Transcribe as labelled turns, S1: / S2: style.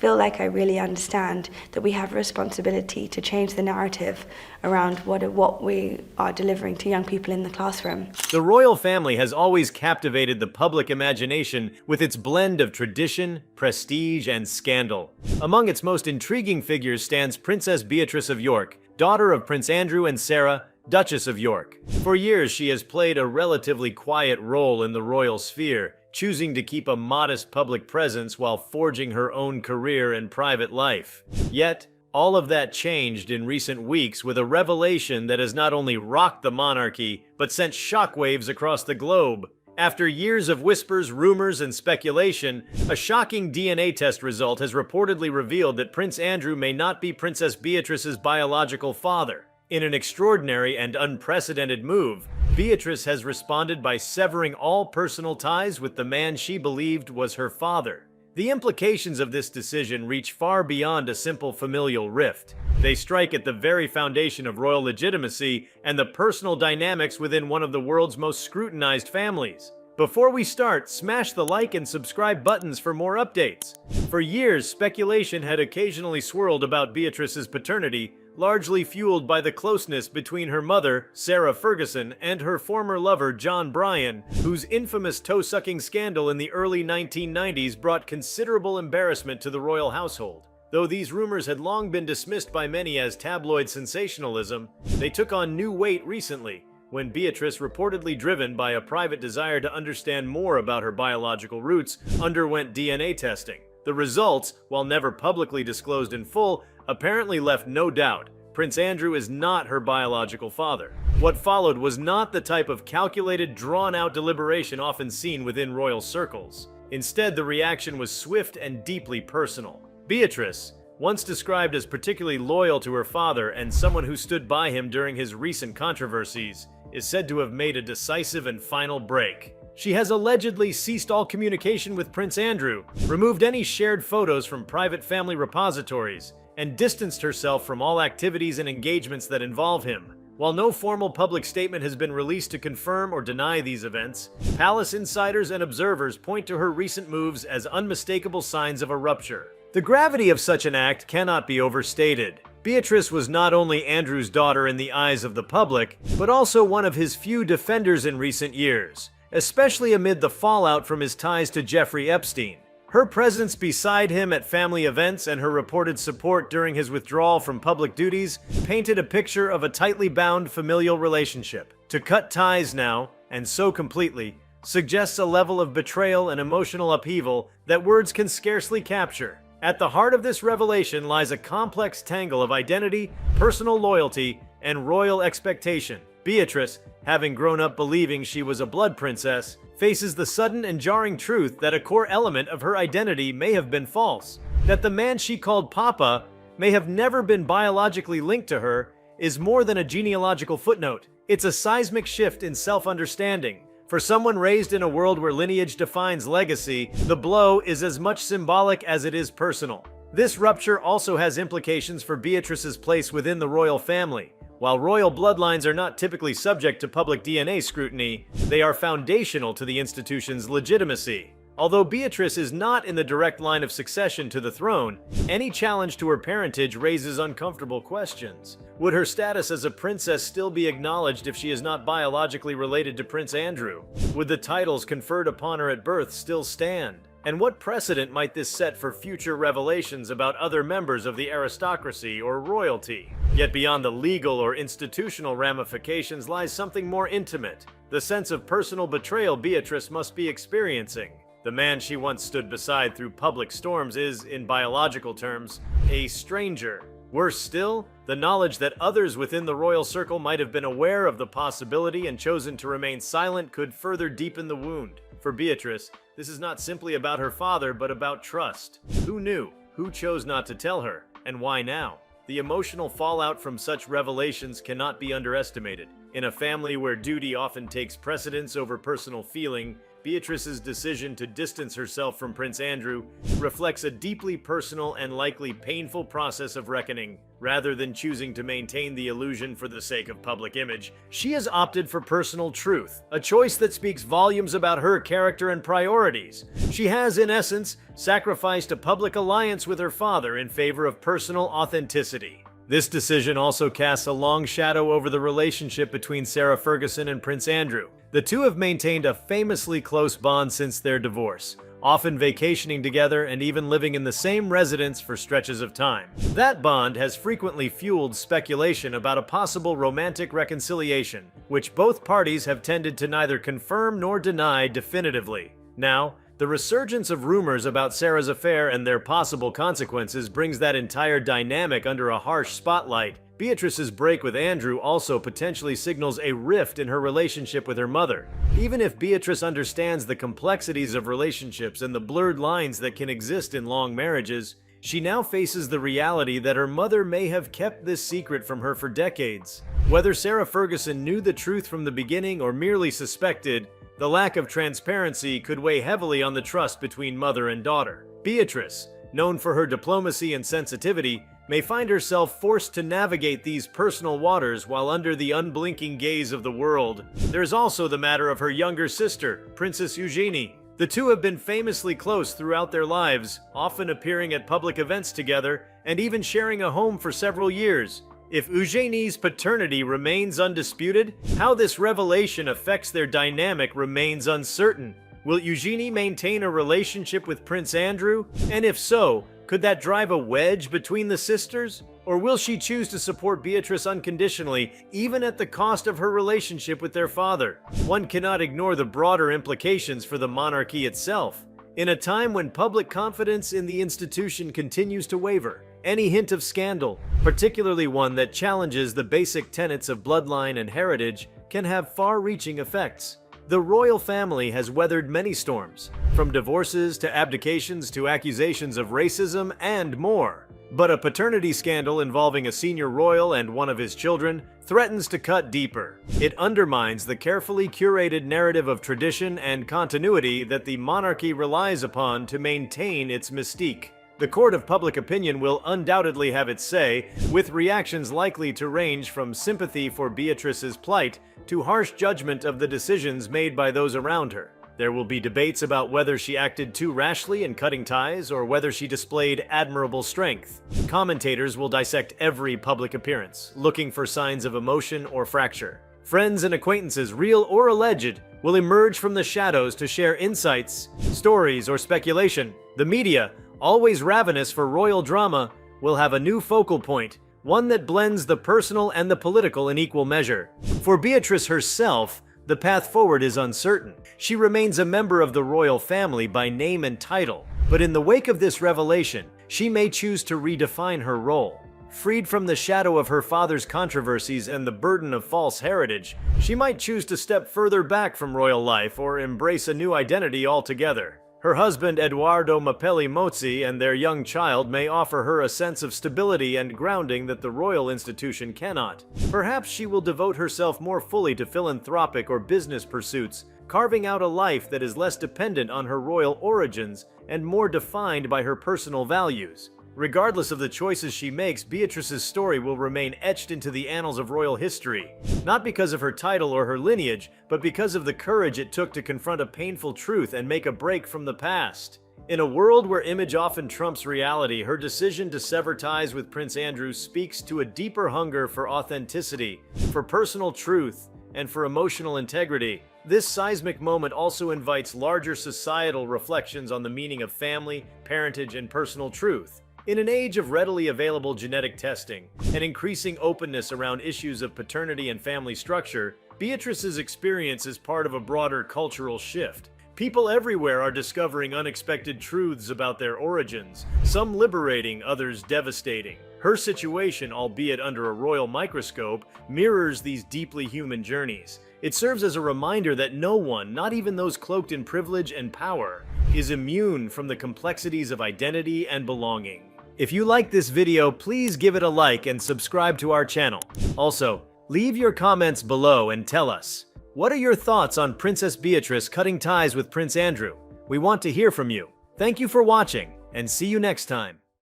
S1: feel like I really understand that we have a responsibility to change the narrative around what we are delivering to young people in the classroom.
S2: The royal family has always captivated the public imagination with its blend of tradition, prestige, and scandal. Among its most intriguing figures stands Princess Beatrice of York, daughter of Prince Andrew and Sarah, Duchess of York. For years, she has played a relatively quiet role in the royal sphere, choosing to keep a modest public presence while forging her own career and private life. Yet, all of that changed in recent weeks with a revelation that has not only rocked the monarchy, but sent shockwaves across the globe. After years of whispers, rumors, and speculation, a shocking DNA test result has reportedly revealed that Prince Andrew may not be Princess Beatrice's biological father. In an extraordinary and unprecedented move, Beatrice has responded by severing all personal ties with the man she believed was her father. The implications of this decision reach far beyond a simple familial rift. They strike at the very foundation of royal legitimacy and the personal dynamics within one of the world's most scrutinized families. Before we start, smash the like and subscribe buttons for more updates. For years, speculation had occasionally swirled about Beatrice's paternity, largely fueled by the closeness between her mother, Sarah Ferguson, and her former lover, John Bryan, whose infamous toe-sucking scandal in the early 1990s brought considerable embarrassment to the royal household. Though these rumors had long been dismissed by many as tabloid sensationalism, they took on new weight recently, when Beatrice, reportedly driven by a private desire to understand more about her biological roots, underwent DNA testing. The results, while never publicly disclosed in full, apparently left no doubt. Prince Andrew is not her biological father. What followed was not the type of calculated, drawn-out deliberation often seen within royal circles. Instead, the reaction was swift and deeply personal. Beatrice, once described as particularly loyal to her father and someone who stood by him during his recent controversies, is said to have made a decisive and final break. She has allegedly ceased all communication with Prince Andrew, removed any shared photos from private family repositories, and distanced herself from all activities and engagements that involve him. While no formal public statement has been released to confirm or deny these events, palace insiders and observers point to her recent moves as unmistakable signs of a rupture. The gravity of such an act cannot be overstated. Beatrice was not only Andrew's daughter in the eyes of the public, but also one of his few defenders in recent years, especially amid the fallout from his ties to Jeffrey Epstein. Her presence beside him at family events and her reported support during his withdrawal from public duties painted a picture of a tightly bound familial relationship. To cut ties now, and so completely, suggests a level of betrayal and emotional upheaval that words can scarcely capture. At the heart of this revelation lies a complex tangle of identity, personal loyalty, and royal expectation. Beatrice, having grown up believing she was a blood princess, faces the sudden and jarring truth that a core element of her identity may have been false. That the man she called Papa may have never been biologically linked to her is more than a genealogical footnote. It's a seismic shift in self-understanding. For someone raised in a world where lineage defines legacy, the blow is as much symbolic as it is personal. This rupture also has implications for Beatrice's place within the royal family. While royal bloodlines are not typically subject to public DNA scrutiny, they are foundational to the institution's legitimacy. Although Beatrice is not in the direct line of succession to the throne, any challenge to her parentage raises uncomfortable questions. Would her status as a princess still be acknowledged if she is not biologically related to Prince Andrew? Would the titles conferred upon her at birth still stand? And what precedent might this set for future revelations about other members of the aristocracy or royalty? Yet beyond the legal or institutional ramifications lies something more intimate, the sense of personal betrayal Beatrice must be experiencing. The man she once stood beside through public storms is, in biological terms, a stranger. Worse still, the knowledge that others within the royal circle might have been aware of the possibility and chosen to remain silent could further deepen the wound. For Beatrice, this is not simply about her father, but about trust. Who knew? Who chose not to tell her? And why now? The emotional fallout from such revelations cannot be underestimated. In a family where duty often takes precedence over personal feeling, Beatrice's decision to distance herself from Prince Andrew reflects a deeply personal and likely painful process of reckoning. Rather than choosing to maintain the illusion for the sake of public image, she has opted for personal truth, a choice that speaks volumes about her character and priorities. She has, in essence, sacrificed a public alliance with her father in favor of personal authenticity. This decision also casts a long shadow over the relationship between Sarah Ferguson and Prince Andrew. The two have maintained a famously close bond since their divorce, often vacationing together and even living in the same residence for stretches of time. That bond has frequently fueled speculation about a possible romantic reconciliation, which both parties have tended to neither confirm nor deny definitively. Now, the resurgence of rumors about Sarah's affair and their possible consequences brings that entire dynamic under a harsh spotlight. Beatrice's break with Andrew also potentially signals a rift in her relationship with her mother. Even if Beatrice understands the complexities of relationships and the blurred lines that can exist in long marriages, she now faces the reality that her mother may have kept this secret from her for decades. Whether Sarah Ferguson knew the truth from the beginning or merely suspected, the lack of transparency could weigh heavily on the trust between mother and daughter. Beatrice, known for her diplomacy and sensitivity, may find herself forced to navigate these personal waters while under the unblinking gaze of the world. There's also the matter of her younger sister, Princess Eugenie. The two have been famously close throughout their lives, often appearing at public events together and even sharing a home for several years. If Eugenie's paternity remains undisputed, how this revelation affects their dynamic remains uncertain. Will Eugenie maintain a relationship with Prince Andrew? And if so, could that drive a wedge between the sisters? Or will she choose to support Beatrice unconditionally, even at the cost of her relationship with their father? One cannot ignore the broader implications for the monarchy itself. In a time when public confidence in the institution continues to waver, any hint of scandal, particularly one that challenges the basic tenets of bloodline and heritage, can have far-reaching effects. The royal family has weathered many storms, from divorces to abdications to accusations of racism and more. But a paternity scandal involving a senior royal and one of his children threatens to cut deeper. It undermines the carefully curated narrative of tradition and continuity that the monarchy relies upon to maintain its mystique. The court of public opinion will undoubtedly have its say, with reactions likely to range from sympathy for Beatrice's plight to harsh judgment of the decisions made by those around her. There will be debates about whether she acted too rashly in cutting ties or whether she displayed admirable strength. Commentators will dissect every public appearance, looking for signs of emotion or fracture. Friends and acquaintances, real or alleged, will emerge from the shadows to share insights, stories, or speculation. The media, always ravenous for royal drama, will have a new focal point, one that blends the personal and the political in equal measure. For Beatrice herself, the path forward is uncertain. She remains a member of the royal family by name and title, but in the wake of this revelation, she may choose to redefine her role. Freed from the shadow of her father's controversies and the burden of false heritage, she might choose to step further back from royal life or embrace a new identity altogether. Her husband Edoardo Mapelli Mozzi and their young child may offer her a sense of stability and grounding that the royal institution cannot. Perhaps she will devote herself more fully to philanthropic or business pursuits, carving out a life that is less dependent on her royal origins and more defined by her personal values. Regardless of the choices she makes, Beatrice's story will remain etched into the annals of royal history, not because of her title or her lineage, but because of the courage it took to confront a painful truth and make a break from the past. In a world where image often trumps reality, her decision to sever ties with Prince Andrew speaks to a deeper hunger for authenticity, for personal truth, and for emotional integrity. This seismic moment also invites larger societal reflections on the meaning of family, parentage, and personal truth. In an age of readily available genetic testing and increasing openness around issues of paternity and family structure, Beatrice's experience is part of a broader cultural shift. People everywhere are discovering unexpected truths about their origins, some liberating, others devastating. Her situation, albeit under a royal microscope, mirrors these deeply human journeys. It serves as a reminder that no one, not even those cloaked in privilege and power, is immune from the complexities of identity and belonging. If you like this video, please give it a like and subscribe to our channel. Also, leave your comments below and tell us, What are your thoughts on Princess Beatrice cutting ties with Prince Andrew? We want to hear from you. Thank you for watching, and see you next time.